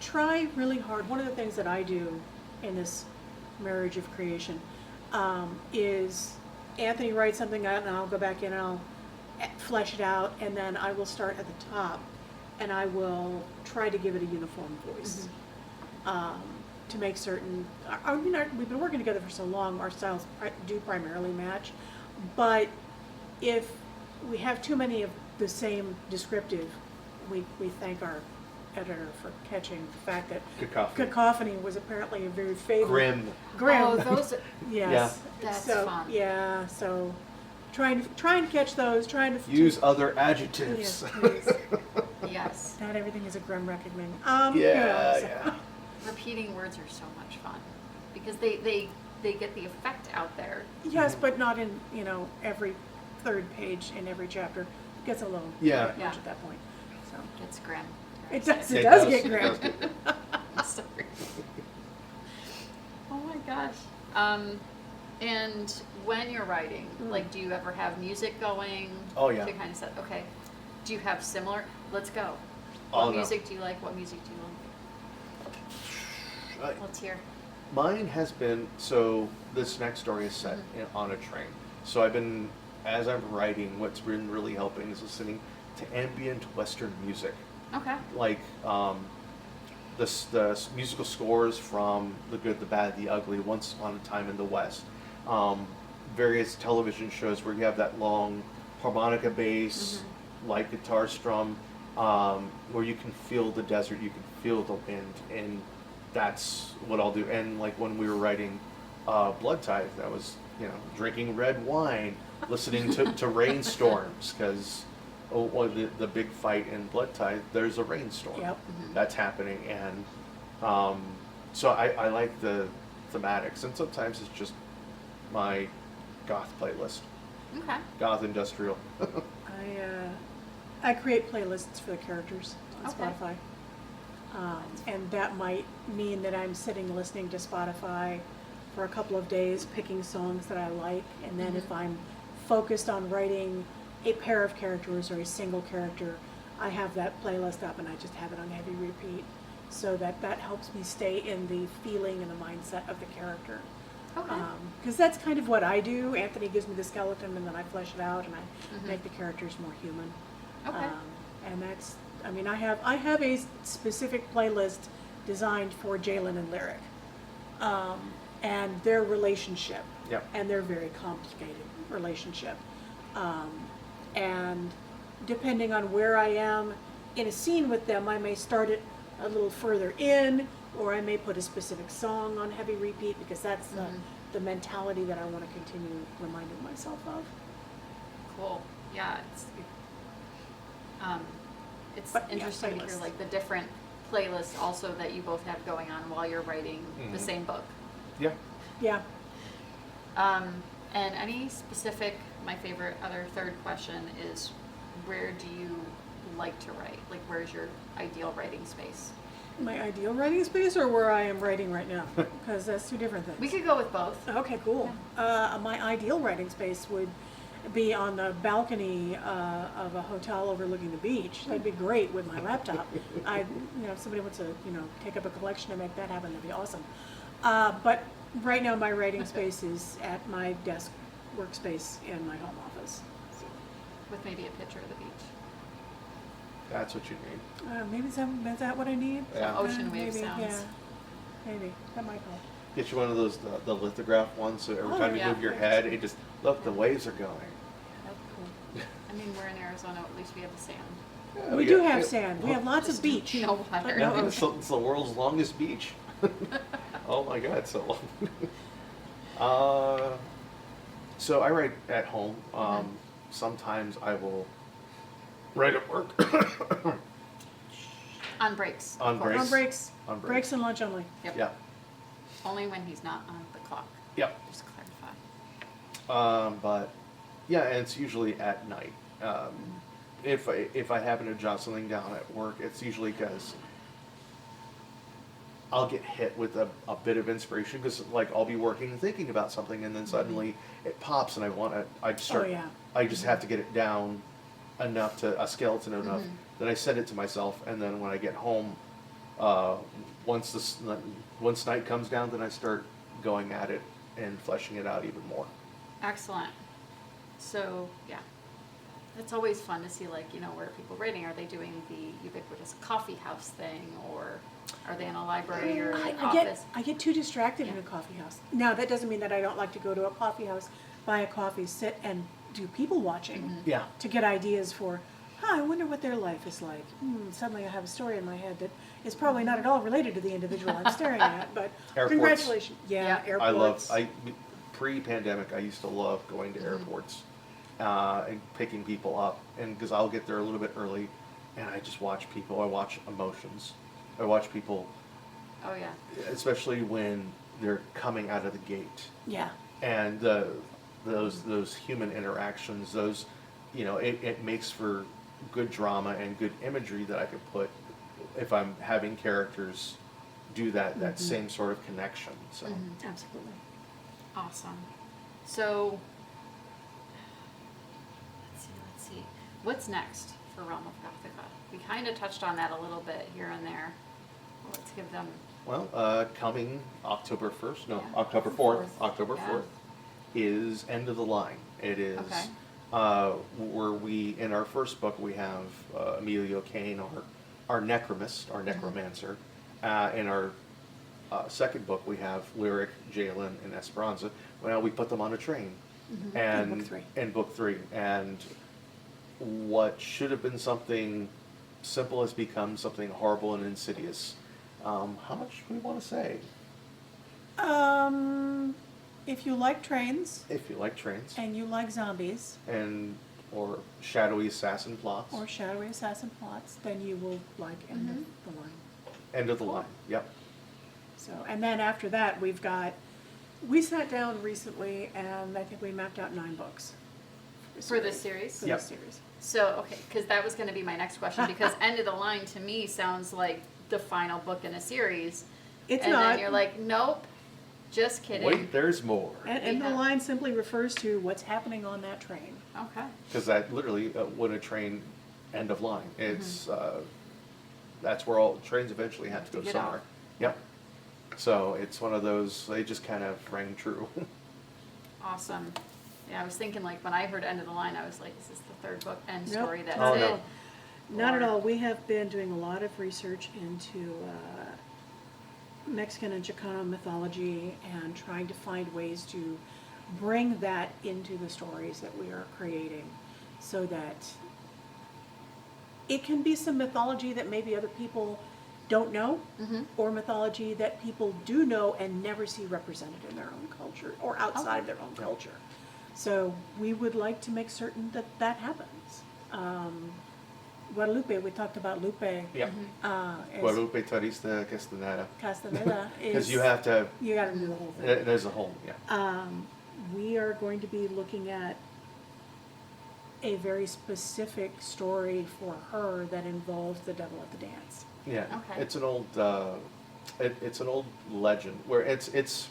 try really hard. One of the things that I do in this marriage of creation is Anthony writes something out and I'll go back in and I'll flesh it out, and then I will start at the top and I will try to give it a uniform voice. To make certain, we've been working together for so long, our styles do primarily match, but if we have too many of the same descriptive, we thank our editor for catching the fact that cacophony was apparently a very favorite. Grim. Oh, those. Yes. Yeah. That's so, fun. Yeah. So, trying to catch those. Trying to use other adjectives. Yes. Please. Yes. Not everything is a grim reckoning. Yeah. Repeating words are so much fun because they get the effect out there. Yes, but not in every third page in every chapter. It gets a little much at that point. So It gets grim. it does. It does get grim. I'm sorry. Oh my gosh. And when you're writing, like, do you ever have music going? Oh, yeah. To kind of set. Okay. Do you have similar? Let's go. Oh, What no. music do you like? What music do you like? Let's hear. Mine has been, so this next story is set on a train. So as I'm writing, what's been really helping is listening to ambient Western music. Okay. Like the musical scores from The Good, the Bad, the Ugly, Once Upon a Time in the West. Various television shows where you have that long harmonica bass, light guitar strum, where you can feel the desert, you can feel the wind, and that's what I'll do. And like when we were writing Blood Tithe, that was drinking red wine, listening to rainstorms, because the big fight in Blood Tithe, there's a rainstorm that's happening, and so I like the thematics, and sometimes it's just my goth playlist. Okay. Goth industrial. I create playlists for the characters on Okay. Spotify. And that might mean that I'm sitting listening to Spotify for a couple of days, picking songs that I like, and then if I'm focused on writing a pair of characters or a single character, I have that playlist up and I just have it on heavy repeat, so that helps me stay in the feeling and the mindset of the character. Okay. Because that's kind of what I do. Anthony gives me the skeleton and then I flesh it out and I make the characters more human. Okay. And that's, I have a specific playlist designed for Jalen and Lyric, and their relationship, and their very complicated relationship, and depending on where I am in a scene with them, I may start it a little further in, or I may put a specific song on heavy repeat, because that's the mentality that I want to continue reminding myself of. Cool. Yeah. It's interesting to hear like the different playlists also that you both have going on while you're writing the same book. Yeah. Yeah. And any specific, my favorite other third question is, where do you like to write? Like, where's your ideal writing space? My ideal writing space, or where I am writing right now? Because that's two different things. We could go with both. Okay, cool. My ideal writing space would be on the balcony of a hotel overlooking the beach. That'd be great with my laptop. If somebody wants to, take up a collection and make that happen, that'd be awesome. But right now, my writing space is at my desk workspace in my home office. With maybe a picture of the beach. That's what you need. Maybe is that what I need? Yeah. Ocean wave maybe, sounds. Yeah, maybe that might help. Get you one of those the lithograph ones, so every time you yeah. move your head, it just look the waves are going. That's cool. I mean, we're in Arizona. At least we have the sand. Yeah, We do have sand. We have lots of beach. No but water. no It's ocean. the world's longest beach. Oh my God, so long. So I write at home. Sometimes I will write at work. On breaks. of On course. breaks. On breaks. On breaks. Breaks and lunch only. Yep. Yeah. Only when he's not on the clock. Yep. Just to clarify. But yeah, and it's usually at night. If I happen to jot something down at work, it's usually because I'll get hit with a bit of inspiration, because like I'll be working and thinking about something, and then suddenly it pops, and I just have to get it down enough to a skeleton enough. Then I send it to myself, and then when I get home, uh, once once night comes down, then I start going at it and fleshing it out even more. Excellent. So, yeah. It's always fun to see, like, you know, where are people writing? Are they doing the ubiquitous coffee house thing, or are they in a library or an office? I get too distracted in Yeah. a coffee house. Now, that doesn't mean that I don't like to go to a coffee house, buy a coffee, sit and do people watching Yeah. to get ideas for, I wonder what their life is like. Suddenly I have a story in my head that is probably not at all related to the individual I'm staring at, but Airports. congratulations. Yeah, Yeah. airports. Pre-pandemic, I used to love going to airports and picking people up, and because I'll get there a little bit early, and I just watch people. I watch emotions. I watch people, Oh, yeah. especially when they're coming out of the gate, Yeah. and those human interactions. Those, it makes for good drama and good imagery that I could put if I'm having characters do that same sort of connection. So. Absolutely. Awesome. So, let's see. What's next for Realm of Gothica? We kind of touched on that a little bit here and there. Let's give them. Well, coming October 1st, no, Yeah. October 4th, Fourth. October Yeah. 4th is End of the Line. It is Okay. where in our first book, we have Emilio Kane, our necromist, our necromancer. In our second book, we have Lyric, Jalen, and Esperanza. Well, we put them on a train. And In book three. in book 3. And what should have been something simple has become something horrible and insidious. How much do we want to say? If you like trains If you like trains and you like zombies or shadowy assassin plots. or shadowy assassin plots, then you will like End of the Line. End of the Line. Yep. So, and then after that, we sat down recently and I think we mapped out 9 books. For this series? For Yep. this series. So, okay, because that was going to be my next question, because End of the Line to me sounds like the final book in a series. It's and not. then you're like, nope, just kidding. Wait, there's more. And End of the Yeah. Line simply refers to what's happening on that train. Okay. Because that literally, when a train end of line, it's that's where all trains eventually have to go get somewhere. off. Yep. So it's one of those. They just kind of rang true. Awesome. Yeah, I was thinking, like, when I heard End of the Line, I was like, is this the third book end Nope, story? That's not it? at all. Not at Or- all. We have been doing a lot of research into Mexican and Chicano mythology and trying to find ways to bring that into the stories that we are creating so that it can be some mythology that maybe other people don't know or mythology that people do know and never see represented in their own culture or outside of their own culture. So we would like to make certain that that happens. Guadalupe, we talked about Lupe. Yep. Is Guadalupe Tarista Castaneda. Castaneda is. Because you have to. You gotta do the whole thing. There's a whole. Yeah. We are going to be looking at a very specific story for her that involves the devil at the dance. Yeah. Okay. It's an old. It's an old legend where it's.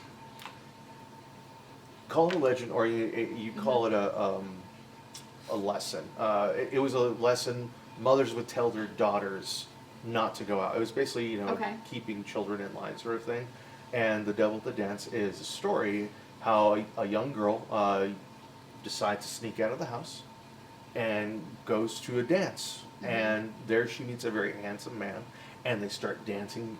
Call it a legend, or you call it a lesson. It was a lesson mothers would tell their daughters not to go out. It was basically, Okay. keeping children in line sort of thing. And The Devil at the Dance is a story how a young girl decides to sneak out of the house and goes to a dance. And there she meets a very handsome man, and they start dancing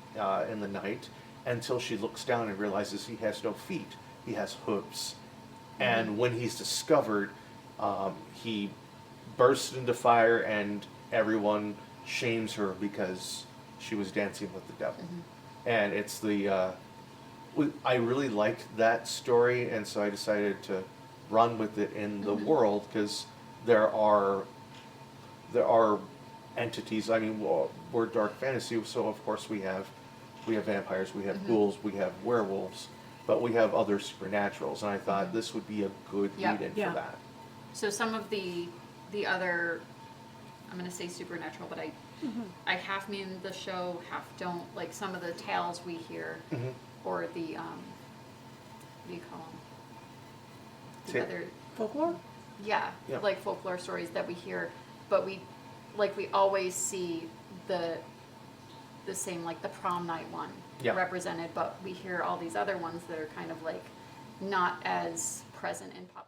in the night until she looks down and realizes he has no feet. He has hooves. And when he's discovered, he bursts into fire, and everyone shames her because she was dancing with the devil. And it's I really liked that story, and so I decided to run with it in the world, because there are entities. I mean, we're dark fantasy, so of course we have vampires, we have ghouls, we have werewolves, but we have other supernaturals, and I thought this would be a good Yep. lead-in Yeah. for that. So some of the other, I'm going to say supernatural, but I half mean the show, half don't. Like some of the tales we hear, or the, what do you call them? The Ta- other, Folklore? yeah, Yeah. like folklore stories that we hear, but we always see the the same, like the prom night one Yeah. represented, but we hear all these other ones that are kind of like not as present in pop